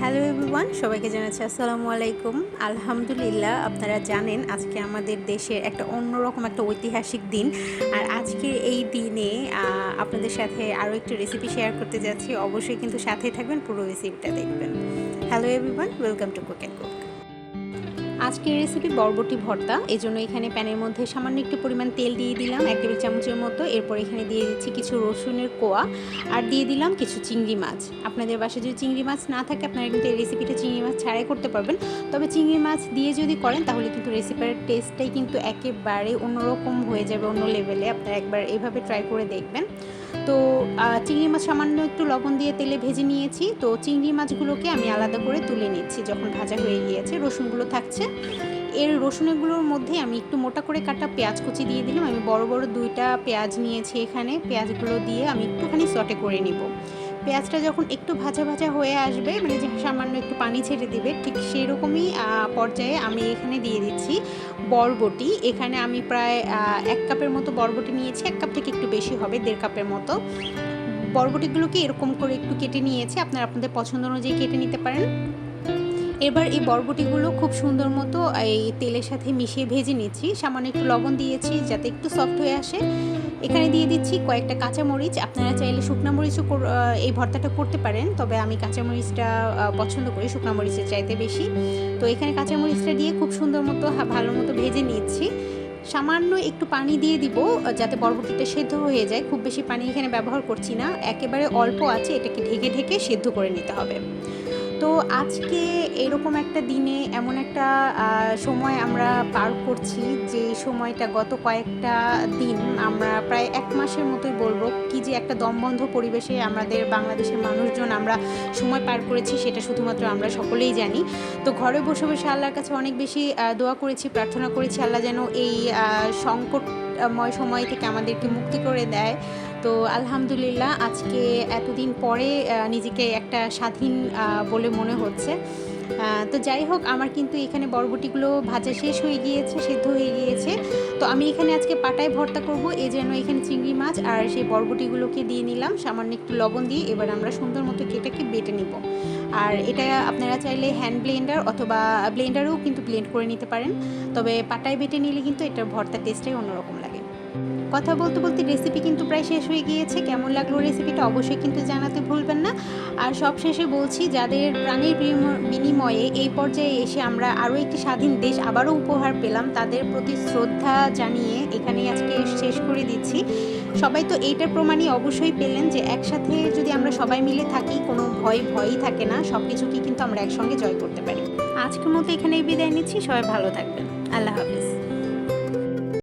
Hello everyone, সবাইকে জানাচ্ছি আসসালামু আলাইকুম। আলহামদুলিল্লাহ, আপনারা জানেন আজকে আমাদের দেশের একটা অন্যরকম একটা ঐতিহাসিক দিন। আর আজকের এই দিনে আপনাদের সাথে আরও একটি রেসিপি শেয়ার করতে যাচ্ছি। অবশ্যই কিন্তু সাথেই থাকবেন, পুরো রেসিপিটা দেখবেন। Hello everyone, welcome to cook and cook. আজকের রেসিপি বরবটি ভর্তা। এই জন্য এখানে প্যানের মধ্যে সামান্য একটু পরিমাণ তেল দিয়ে দিলাম, 1 টেবিল চামচের মতো। এরপর এখানে দিয়ে দিচ্ছি কিছু রসুনের কোয়া, আর দিয়ে দিলাম কিছু চিংড়ি মাছ। আপনাদের বাসায় যদি চিংড়ি মাছ না থাকে, আপনারা কিন্তু এই রেসিপিটা চিংড়ি মাছ ছাড়াই করতে পারবেন। তবে চিংড়ি মাছ দিয়ে যদি করেন তাহলে কিন্তু রেসিপির টেস্টটাই কিন্তু একেবারে অন্যরকম হয়ে যাবে, অন্য লেভেলে। আপনারা একবার এভাবে ট্রাই করে দেখবেন। তো চিংড়ি মাছ সামান্য একটু লবণ দিয়ে তেলে ভেজে নিয়েছি। তো চিংড়ি মাছগুলোকে আমি আলাদা করে তুলে নিচ্ছি যখন ভাজা হয়ে গিয়েছে। রসুনগুলো থাকছে, এর রসুনগুলোর মধ্যে আমি একটু মোটা করে কাটা পেঁয়াজ কুচি দিয়ে দিলাম। আমি বড় বড় 2টা পেঁয়াজ নিয়েছি এখানে। পেঁয়াজগুলো দিয়ে আমি একটুখানি সটে করে নিব। পেঁয়াজটা যখন একটু ভাজা ভাজা হয়ে আসবে, মানে যে সামান্য একটু পানি ছেড়ে দিবে, ঠিক সেই রকমই পর্যায়ে আমি এখানে দিয়ে দিচ্ছি বরবটি। এখানে আমি প্রায় 1 কাপের মতো বরবটি নিয়েছি। 1 কাপ থেকে একটু বেশি হবে, 1.5 কাপের মতো। বরবটিগুলোকে এরকম করে একটু কেটে নিয়েছি, আপনারা আপনাদের পছন্দ অনুযায়ী কেটে নিতে পারেন। এবার এই বরবটিগুলো খুব সুন্দর মতো এই তেলের সাথে মিশিয়ে ভেজে নিচ্ছি। সামান্য একটু লবণ দিয়েছি যাতে একটু সফট হয়ে আসে। এখানে দিয়ে দিচ্ছি কয়েকটা কাঁচামরিচ। আপনারা চাইলে শুকনো মরিচও এই ভর্তাটা করতে পারেন, তবে আমি কাঁচামরিচটা পছন্দ করি শুকনো মরিচের চাইতে বেশি। তো এখানে কাঁচামরিচটা দিয়ে খুব সুন্দর মতো ভালো মতো ভেজে নিচ্ছি। সামান্য একটু পানি দিয়ে দিব যাতে বরবটিটা সেদ্ধ হয়ে যায়। খুব বেশি পানি এখানে ব্যবহার করছি না, একেবারে অল্প আছে। এটাকে ঢেকে ঢেকে সেদ্ধ করে নিতে হবে। তো আজকে এরকম একটা দিনে এমন একটা সময় আমরা পার করছি, যে সময়টা গত কয়েকটা দিন আমরা প্রায় 1 মাসের মতোই বলবো, কি যে একটা দমবন্ধ পরিবেশে আমাদের বাংলাদেশের মানুষজন আমরা সময় পার করেছি, সেটা শুধুমাত্র আমরা সকলেই জানি। তো ঘরে বসে বসে আল্লাহর কাছে অনেক বেশি দোয়া করেছি, প্রার্থনা করেছি আল্লাহ যেন এই সংকটময় সময় থেকে আমাদেরকে মুক্তি করে দেয়। তো আলহামদুলিল্লাহ, আজকে এতদিন পরে নিজেকে একটা স্বাধীন বলে মনে হচ্ছে। তো যাই হোক, আমার কিন্তু এখানে বরবটিগুলো ভাজা শেষ হয়ে গিয়েছে, সেদ্ধ হয়ে গিয়েছে। তো আমি এখানে আজকে পাটায় ভর্তা করব, এই জন্য এখানে চিংড়ি মাছ আর সেই বরবটিগুলোকে দিয়ে নিলাম সামান্য একটু লবণ দিয়ে। এবার আমরা সুন্দর মতো কেটেকে বেটে নিব। আর এটা আপনারা চাইলে হ্যান্ড ব্লেন্ডার অথবা ব্লেন্ডারেও কিন্তু ব্লেন্ড করে নিতে পারেন। তবে পাটায় বেটে নিলে কিন্তু এটার ভর্তার টেস্টটাই অন্যরকম লাগে। কথা বলতে বলতে রেসিপি কিন্তু প্রায় শেষ হয়ে গিয়েছে। কেমন লাগলো রেসিপিটা অবশ্যই কিন্তু জানাতে ভুলবেন না। আর সব শেষে বলছি, যাদের প্রাণের বিনিময়ে এই পর্যায়ে এসে আমরা আরও একটি স্বাধীন দেশ আবারও উপহার পেলাম, তাদের প্রতি শ্রদ্ধা জানিয়ে এখানেই আজকে শেষ করে দিচ্ছি। সবাই তো এইটার প্রমাণই অবশ্যই পেলেন যে একসাথে যদি আমরা সবাই মিলে থাকি, কোনো ভয়ই থাকে না। সব কিছুকেই কিন্তু আমরা একসঙ্গে জয় করতে পারি। আজকের মতো এখানেই বিদায় নিচ্ছি। সবাই ভালো থাকবেন। আল্লাহ হাফিজ।